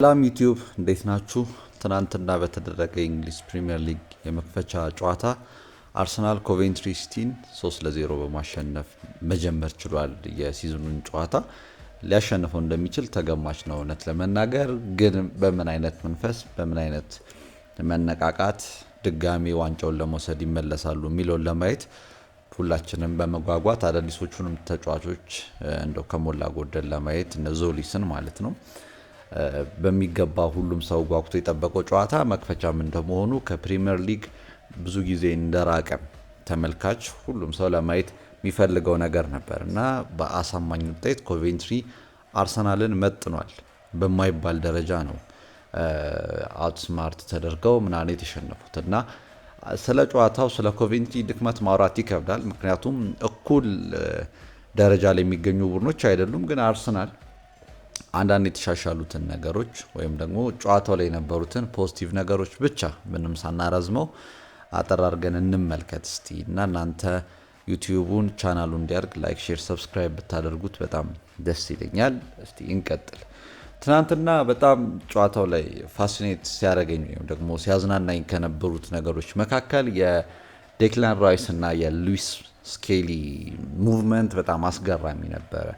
ሰላም ዩቲዩብ እንዴት ናችሁ? ትናንትና በተደረገ የእንግሊዝ ፕሪሚየር ሊግ የመክፈቻ ጨዋታ አርሰናል ኮቬንትሪ ሲቲን 3-0 በማሸነፍ መጀመር ችሏል። የሲዝኑን ጨዋታ ሊያሸንፈው እንደሚችል ተገማች ነው። እውነት ለመናገር ግን በምን አይነት መንፈስ በምን አይነት መነቃቃት ድጋሚ ዋንጫውን ለመውሰድ ይመለሳሉ የሚለውን ለማየት ሁላችንም በመጓጓት አዳዲሶቹንም ተጫዋቾች እንደው ከሞላ ጎደል ለማየት እነ ዞሊስን ማለት ነው በሚገባ ሁሉም ሰው ጓጉቶ የጠበቀው ጨዋታ መክፈቻም እንደመሆኑ ከፕሪሚየር ሊግ ብዙ ጊዜ እንደራቀ ተመልካች ሁሉም ሰው ለማየት የሚፈልገው ነገር ነበር እና በአሳማኝ ውጤት ኮቬንትሪ አርሰናልን መጥኗል በማይባል ደረጃ ነው አውትስማርት ተደርገው ምናምን የተሸነፉት እና ስለ ጨዋታው ስለ ኮቬንትሪ ድክመት ማውራት ይከብዳል። ምክንያቱም እኩል ደረጃ ላይ የሚገኙ ቡድኖች አይደሉም። ግን አርሰናል አንዳንድ የተሻሻሉትን ነገሮች ወይም ደግሞ ጨዋታው ላይ የነበሩትን ፖዚቲቭ ነገሮች ብቻ ምንም ሳናረዝመው አጠር አድርገን እንመልከት እስቲ እና እናንተ ዩቲዩቡን ቻናሉ እንዲያድግ ላይክ፣ ሼር፣ ሰብስክራይብ ብታደርጉት በጣም ደስ ይለኛል። እስቲ እንቀጥል። ትናንትና በጣም ጨዋታው ላይ ፋሲኔት ሲያደርገኝ ወይም ደግሞ ሲያዝናናኝ ከነበሩት ነገሮች መካከል የዴክላን ራይስ እና የሉዊስ ስኬሊ ሙቭመንት በጣም አስገራሚ ነበረ።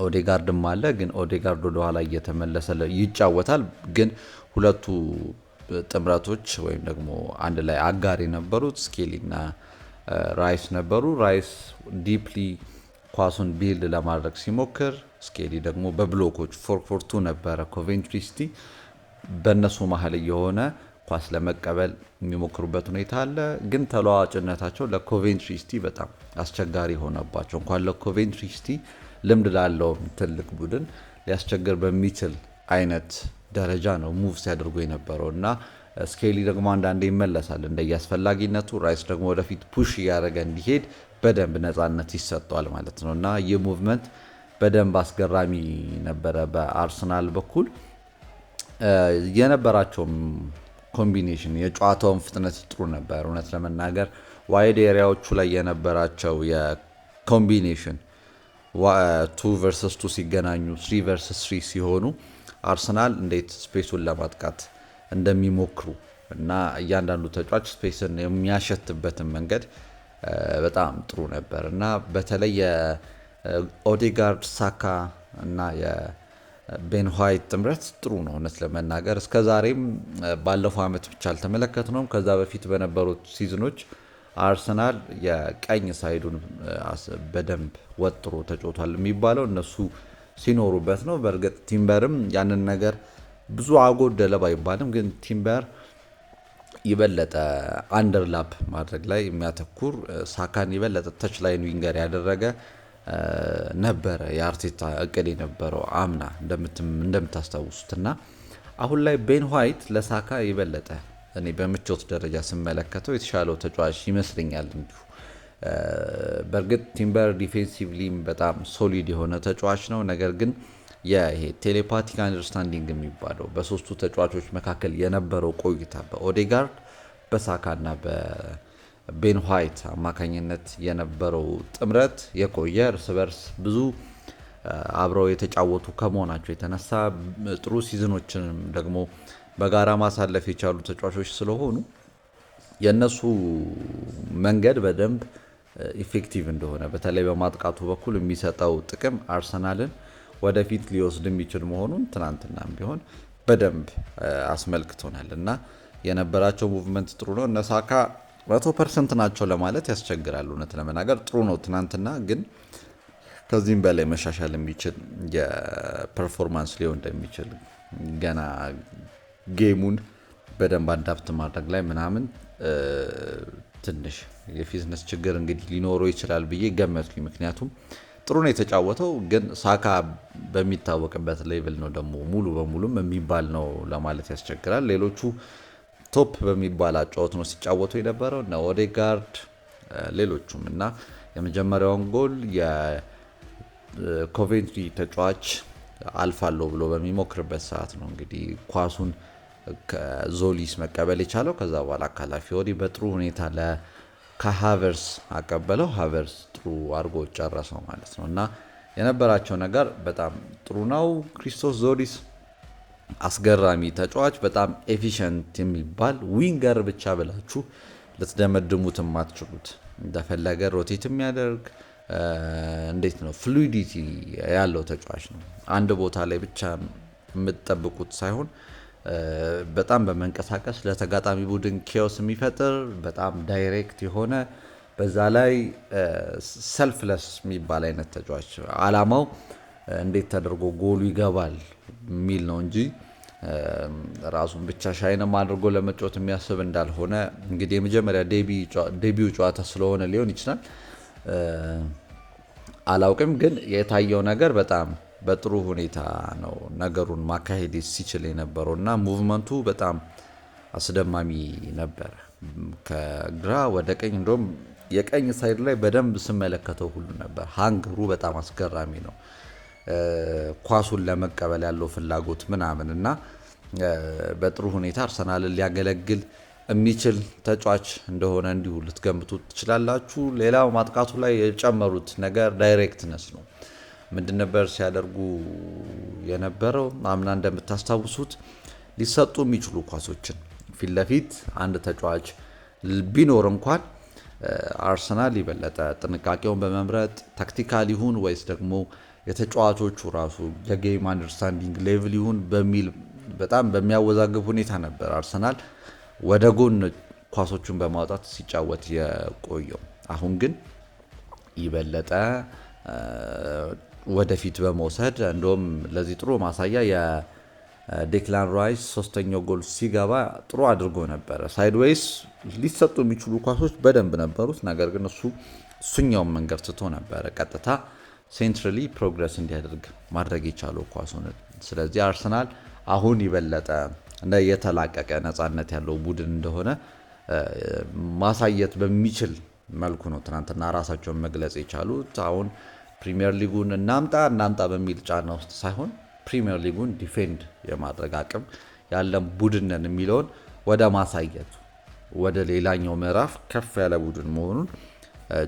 ኦዴጋርድም አለ፣ ግን ኦዴጋርድ ወደ ኋላ እየተመለሰ ይጫወታል። ግን ሁለቱ ጥምረቶች ወይም ደግሞ አንድ ላይ አጋር የነበሩት ስኬሊ እና ራይስ ነበሩ። ራይስ ዲፕሊ ኳሱን ቢልድ ለማድረግ ሲሞክር፣ ስኬሊ ደግሞ በብሎኮች 4-4-2 ነበረ ኮቬንትሪ ሲቲ በእነሱ መሀል የሆነ ኳስ ለመቀበል የሚሞክሩበት ሁኔታ አለ። ግን ተለዋዋጭነታቸው ለኮቬንትሪ ሲቲ በጣም አስቸጋሪ ሆነባቸው። እንኳን ለኮቬንትሪ ሲቲ ልምድ ላለው ትልቅ ቡድን ሊያስቸግር በሚችል አይነት ደረጃ ነው ሙቭ ሲያደርጉ የነበረው እና ስኬሊ ደግሞ አንዳንዴ ይመለሳል እንደየአስፈላጊነቱ። ራይስ ደግሞ ወደፊት ፑሽ እያደረገ እንዲሄድ በደንብ ነፃነት ይሰጠዋል ማለት ነው እና ይህ ሙቭመንት በደንብ አስገራሚ ነበረ። በአርሰናል በኩል የነበራቸውም ኮምቢኔሽን የጨዋታውን ፍጥነት ጥሩ ነበር። እውነት ለመናገር ዋይድ ኤሪያዎቹ ላይ የነበራቸው የኮምቢኔሽን 2 ቨርሰስ 2 ሲገናኙ 3 ቨርሰስ 3 ሲሆኑ አርሰናል እንዴት ስፔሱን ለማጥቃት እንደሚሞክሩ እና እያንዳንዱ ተጫዋች ስፔስን የሚያሸትበትን መንገድ በጣም ጥሩ ነበር እና በተለይ የኦዴጋርድ ሳካ እና የቤን ዋይት ጥምረት ጥሩ ነው። እውነት ለመናገር እስከዛሬም ባለፈው ዓመት ብቻ አልተመለከትነውም። ከዛ በፊት በነበሩት ሲዝኖች አርሰናል የቀኝ ሳይዱን በደንብ ወጥሮ ተጫውቷል የሚባለው እነሱ ሲኖሩበት ነው። በእርግጥ ቲምበርም ያንን ነገር ብዙ አጎደለ ባይባልም ግን ቲምበር ይበለጠ አንደርላፕ ማድረግ ላይ የሚያተኩር ሳካን ይበለጠ ተች ላይን ዊንገር ያደረገ ነበረ የአርቴታ እቅድ የነበረው አምና እንደምታስታውሱት እና አሁን ላይ ቤን ዋይት ለሳካ ይበለጠ እኔ በምቾት ደረጃ ስመለከተው የተሻለው ተጫዋች ይመስለኛል። እንዲሁ በእርግጥ ቲምበር ዲፌንሲቭሊም በጣም ሶሊድ የሆነ ተጫዋች ነው። ነገር ግን ይሄ ቴሌፓቲክ አንደርስታንዲንግ የሚባለው በሶስቱ ተጫዋቾች መካከል የነበረው ቆይታ በኦዴጋርድ በሳካ እና በቤን ዋይት አማካኝነት የነበረው ጥምረት የቆየ እርስ በርስ ብዙ አብረው የተጫወቱ ከመሆናቸው የተነሳ ጥሩ ሲዝኖችንም ደግሞ በጋራ ማሳለፍ የቻሉ ተጫዋቾች ስለሆኑ የነሱ መንገድ በደንብ ኢፌክቲቭ እንደሆነ በተለይ በማጥቃቱ በኩል የሚሰጠው ጥቅም አርሰናልን ወደፊት ሊወስድ የሚችል መሆኑን ትናንትናም ቢሆን በደንብ አስመልክቶናል እና የነበራቸው ሙቭመንት ጥሩ ነው። እነ ሳካ 100% ናቸው ለማለት ያስቸግራል። እውነት ለመናገር ጥሩ ነው ትናንትና፣ ግን ከዚህም በላይ መሻሻል የሚችል የፐርፎርማንስ ሊሆን እንደሚችል ገና ጌሙን በደንብ አዳፕት ማድረግ ላይ ምናምን ትንሽ የፊትነስ ችግር እንግዲህ ሊኖረው ይችላል ብዬ ገመትኩኝ። ምክንያቱም ጥሩ ነው የተጫወተው፣ ግን ሳካ በሚታወቅበት ሌቭል ነው ደግሞ ሙሉ በሙሉም የሚባል ነው ለማለት ያስቸግራል። ሌሎቹ ቶፕ በሚባል አጫወት ነው ሲጫወቱ የነበረው እና ኦዴጋርድ ሌሎቹም እና የመጀመሪያውን ጎል የኮቬንትሪ ተጫዋች አልፋለሁ ብሎ በሚሞክርበት ሰዓት ነው እንግዲህ ኳሱን ከዞሊስ መቀበል የቻለው። ከዛ በኋላ ካላፊ ወዲህ በጥሩ ሁኔታ ከሃቨርስ አቀበለው። ሃቨርስ ጥሩ አድርጎ ጨረሰው ማለት ነው እና የነበራቸው ነገር በጣም ጥሩ ነው። ክሪስቶስ ዞሊስ አስገራሚ ተጫዋች፣ በጣም ኤፊሽንት የሚባል ዊንገር ብቻ ብላችሁ ልትደመድሙት የማትችሉት እንደፈለገ ሮቴት የሚያደርግ እንዴት ነው ፍሉይዲቲ ያለው ተጫዋች ነው። አንድ ቦታ ላይ ብቻ የምትጠብቁት ሳይሆን በጣም በመንቀሳቀስ ለተጋጣሚ ቡድን ኬዎስ የሚፈጥር በጣም ዳይሬክት የሆነ በዛ ላይ ሰልፍለስ የሚባል አይነት ተጫዋች፣ አላማው እንዴት ተደርጎ ጎሉ ይገባል የሚል ነው እንጂ ራሱን ብቻ ሻይንም አድርጎ ለመጫወት የሚያስብ እንዳልሆነ እንግዲህ የመጀመሪያ ዴቢው ጨዋታ ስለሆነ ሊሆን ይችላል አላውቅም። ግን የታየው ነገር በጣም በጥሩ ሁኔታ ነው ነገሩን ማካሄድ ሲችል የነበረው እና ሙቭመንቱ በጣም አስደማሚ ነበር። ከግራ ወደ ቀኝ እንደውም የቀኝ ሳይድ ላይ በደንብ ስመለከተው ሁሉ ነበር። ሃንግሩ በጣም አስገራሚ ነው። ኳሱን ለመቀበል ያለው ፍላጎት ምናምን እና በጥሩ ሁኔታ አርሰናልን ሊያገለግል የሚችል ተጫዋች እንደሆነ እንዲሁ ልትገምቱ ትችላላችሁ። ሌላው ማጥቃቱ ላይ የጨመሩት ነገር ዳይሬክትነስ ነው። ምንድን ነበር ሲያደርጉ የነበረው? አምና እንደምታስታውሱት ሊሰጡ የሚችሉ ኳሶችን ፊት ለፊት አንድ ተጫዋች ቢኖር እንኳን አርሰናል የበለጠ ጥንቃቄውን በመምረጥ ታክቲካል ይሁን ወይስ ደግሞ የተጫዋቾቹ ራሱ የጌም አንደርስታንዲንግ ሌቭል ይሁን በሚል በጣም በሚያወዛግብ ሁኔታ ነበር አርሰናል ወደ ጎን ኳሶቹን በማውጣት ሲጫወት የቆየው። አሁን ግን ይበለጠ ወደፊት በመውሰድ እንደውም ለዚህ ጥሩ ማሳያ የዴክላን ራይስ ሶስተኛው ጎል ሲገባ ጥሩ አድርጎ ነበረ። ሳይድዌይስ ሊሰጡ የሚችሉ ኳሶች በደንብ ነበሩት። ነገር ግን እሱኛውን መንገድ ትቶ ነበረ ቀጥታ ሴንትራሊ ፕሮግረስ እንዲያደርግ ማድረግ የቻለው ኳሱን። ስለዚህ አርሰናል አሁን ይበለጠ የተላቀቀ ነፃነት ያለው ቡድን እንደሆነ ማሳየት በሚችል መልኩ ነው ትናንትና ራሳቸውን መግለጽ የቻሉት። አሁን ፕሪሚየር ሊጉን እናምጣ በሚል ጫና ውስጥ ሳይሆን ፕሪሚየር ሊጉን ዲፌንድ የማድረግ አቅም ያለን ቡድን ነን የሚለውን ወደ ማሳየቱ ወደ ሌላኛው ምዕራፍ ከፍ ያለ ቡድን መሆኑን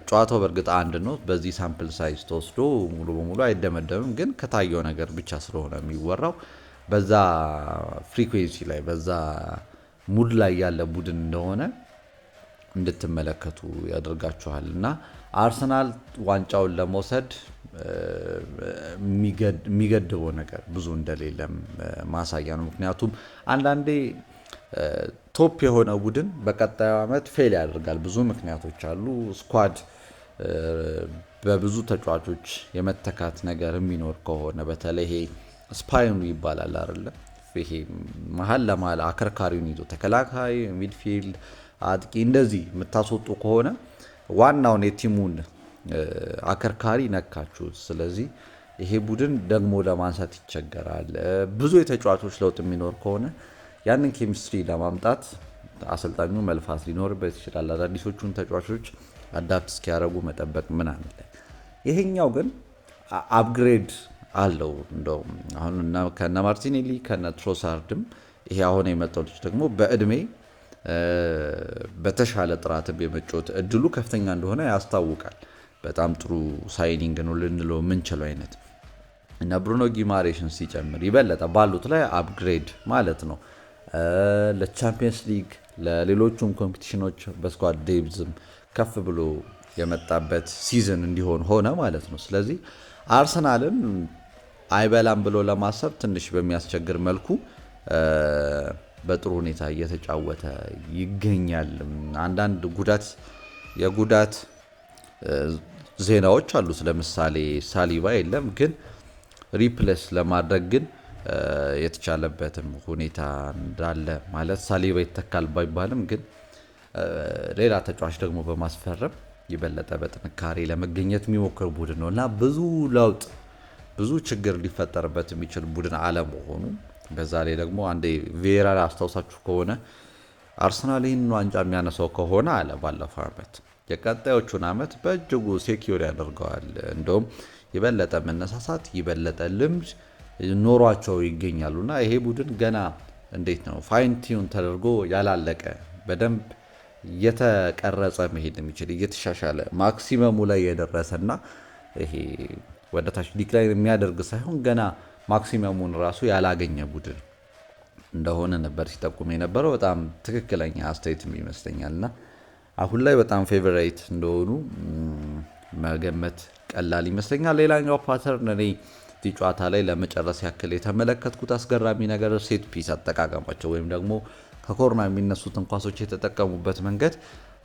ጨዋታው በእርግጥ አንድ ነው። በዚህ ሳምፕል ሳይዝ ተወስዶ ሙሉ በሙሉ አይደመደምም። ግን ከታየው ነገር ብቻ ስለሆነ የሚወራው በዛ ፍሪኩዌንሲ ላይ በዛ ሙድ ላይ ያለ ቡድን እንደሆነ እንድትመለከቱ ያደርጋችኋል እና አርሰናል ዋንጫውን ለመውሰድ የሚገድበው ነገር ብዙ እንደሌለም ማሳያ ነው። ምክንያቱም አንዳንዴ ቶፕ የሆነ ቡድን በቀጣዩ ዓመት ፌል ያደርጋል። ብዙ ምክንያቶች አሉ። ስኳድ በብዙ ተጫዋቾች የመተካት ነገር የሚኖር ከሆነ በተለይ ይሄ ስፓይኑ ይባላል አይደለ? ይሄ መሀል ለመሀል አከርካሪውን ይዞ ተከላካይ፣ ሚድፊልድ፣ አጥቂ እንደዚህ የምታስወጡ ከሆነ ዋናውን የቲሙን አከርካሪ ነካችሁት። ስለዚህ ይሄ ቡድን ደግሞ ለማንሳት ይቸገራል። ብዙ የተጫዋቾች ለውጥ የሚኖር ከሆነ ያንን ኬሚስትሪ ለማምጣት አሰልጣኙ መልፋት ሊኖርበት ይችላል። አዳዲሶቹን ተጫዋቾች አዳፕት እስኪያደርጉ መጠበቅ ምናምን ላይ ይሄኛው ግን አፕግሬድ አለው። እንደውም አሁን ከነ ማርቲኔሊ ከነ ትሮሳርድም ይሄ አሁን የመጣው ልጅ ደግሞ በእድሜ በተሻለ ጥራትም የመጫወት እድሉ ከፍተኛ እንደሆነ ያስታውቃል። በጣም ጥሩ ሳይኒንግ ነው ልንለው የምንችለው አይነት እና ብሩኖ ጊማሬሽን ሲጨምር ይበለጠ ባሉት ላይ አፕግሬድ ማለት ነው። ለቻምፒየንስ ሊግ ለሌሎቹም ኮምፒቲሽኖች በስኳድ ዴብዝም ከፍ ብሎ የመጣበት ሲዝን እንዲሆን ሆነ ማለት ነው። ስለዚህ አርሰናልን አይበላም ብሎ ለማሰብ ትንሽ በሚያስቸግር መልኩ በጥሩ ሁኔታ እየተጫወተ ይገኛል። አንዳንድ የጉዳት ዜናዎች አሉት። ለምሳሌ ሳሊባ የለም፣ ግን ሪፕሌስ ለማድረግ ግን የተቻለበትም ሁኔታ እንዳለ ማለት ሳሊባ ይተካል ባይባልም ግን ሌላ ተጫዋች ደግሞ በማስፈረም የበለጠ በጥንካሬ ለመገኘት የሚሞክር ቡድን ነው እና ብዙ ለውጥ ብዙ ችግር ሊፈጠርበት የሚችል ቡድን አለመሆኑ በዛ ላይ ደግሞ አንዴ ቬራ አስታውሳችሁ ከሆነ አርሰናል ይህን ዋንጫ የሚያነሳው ከሆነ አለ ባለፈው ዓመት የቀጣዮቹን ዓመት በእጅጉ ሴኪዩር ያደርገዋል። እንደውም የበለጠ መነሳሳት የበለጠ ልምድ ኖሯቸው ይገኛሉና ይሄ ቡድን ገና እንዴት ነው ፋይን ቲዩን ተደርጎ ያላለቀ በደንብ እየተቀረጸ መሄድ የሚችል እየተሻሻለ ማክሲመሙ ላይ የደረሰና ይሄ ወደ ታች ዲክላይን የሚያደርግ ሳይሆን ገና ማክሲመሙን ራሱ ያላገኘ ቡድን እንደሆነ ነበር ሲጠቁም የነበረው። በጣም ትክክለኛ አስተያየትም ይመስለኛል እና አሁን ላይ በጣም ፌቨራይት እንደሆኑ መገመት ቀላል ይመስለኛል። ሌላኛው ፓተርን እኔ እዚህ ጨዋታ ላይ ለመጨረስ ያክል የተመለከትኩት አስገራሚ ነገር ሴት ፒስ አጠቃቀማቸው ወይም ደግሞ ከኮርና የሚነሱትን ኳሶች የተጠቀሙበት መንገድ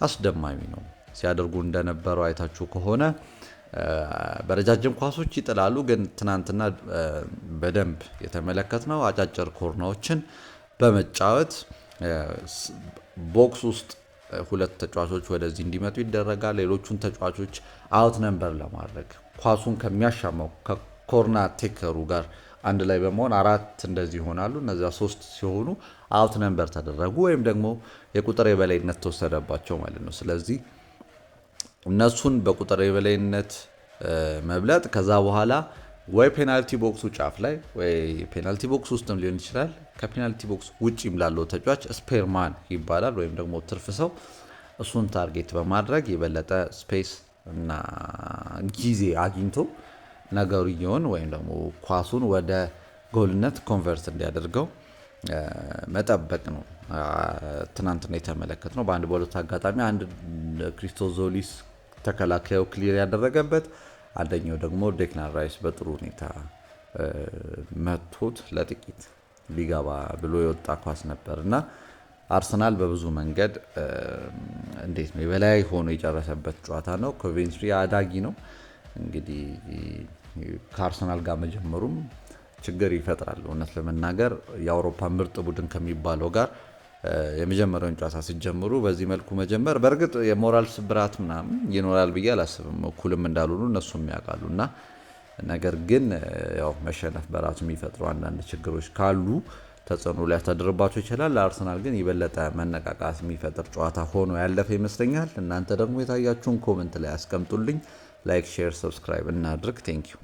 አስደማሚ ነው። ሲያደርጉ እንደነበረው አይታችሁ ከሆነ በረጃጅም ኳሶች ይጥላሉ፣ ግን ትናንትና በደንብ የተመለከትነው አጫጭር ኮርናዎችን በመጫወት ቦክስ ውስጥ ሁለት ተጫዋቾች ወደዚህ እንዲመጡ ይደረጋል። ሌሎቹን ተጫዋቾች አውት ነምበር ለማድረግ ኳሱን ከሚያሻማው ከኮርና ቴከሩ ጋር አንድ ላይ በመሆን 4 እንደዚህ ይሆናሉ። እነዚያ 3 ሲሆኑ አውት ነምበር ተደረጉ ወይም ደግሞ የቁጥር የበላይነት ተወሰደባቸው ማለት ነው። ስለዚህ እነሱን በቁጥር የበላይነት መብለጥ ከዛ በኋላ ወይ ፔናልቲ ቦክሱ ጫፍ ላይ ወይ ፔናልቲ ቦክስ ውስጥም ሊሆን ይችላል። ከፔናልቲ ቦክስ ውጪም ላለው ተጫዋች ስፔርማን ይባላል ወይም ደግሞ ትርፍ ሰው፣ እሱን ታርጌት በማድረግ የበለጠ ስፔስ እና ጊዜ አግኝቶ ነገርየውን ወይም ደግሞ ኳሱን ወደ ጎልነት ኮንቨርት እንዲያደርገው መጠበቅ ነው። ትናንትና የተመለከትነው በአንድ በሁለት አጋጣሚ አንድ ክሪስቶዞሊስ ተከላካዩ ክሊር ያደረገበት፣ አንደኛው ደግሞ ዴክላን ራይስ በጥሩ ሁኔታ መቶት ለጥቂት ሊገባ ብሎ የወጣ ኳስ ነበር እና አርሰናል በብዙ መንገድ እንዴት ነው የበላይ ሆኖ የጨረሰበት ጨዋታ ነው። ኮቬንትሪ አዳጊ ነው እንግዲህ ከአርሰናል ጋር መጀመሩም ችግር ይፈጥራል። እውነት ለመናገር የአውሮፓ ምርጥ ቡድን ከሚባለው ጋር የመጀመሪያውን ጨዋታ ሲጀምሩ በዚህ መልኩ መጀመር በእርግጥ የሞራል ስብራት ምናምን ይኖራል ብዬ አላስብም። እኩልም እንዳልሆኑ እነሱም ያውቃሉ እና ነገር ግን ያው መሸነፍ በራሱ የሚፈጥሩ አንዳንድ ችግሮች ካሉ ተጽዕኖ ሊያሳድርባቸው ይችላል። ለአርሰናል ግን የበለጠ መነቃቃት የሚፈጥር ጨዋታ ሆኖ ያለፈ ይመስለኛል። እናንተ ደግሞ የታያችሁን ኮመንት ላይ አስቀምጡልኝ። ላይክ፣ ሼር፣ ሰብስክራይብ እናድርግ። ቴንኪዩ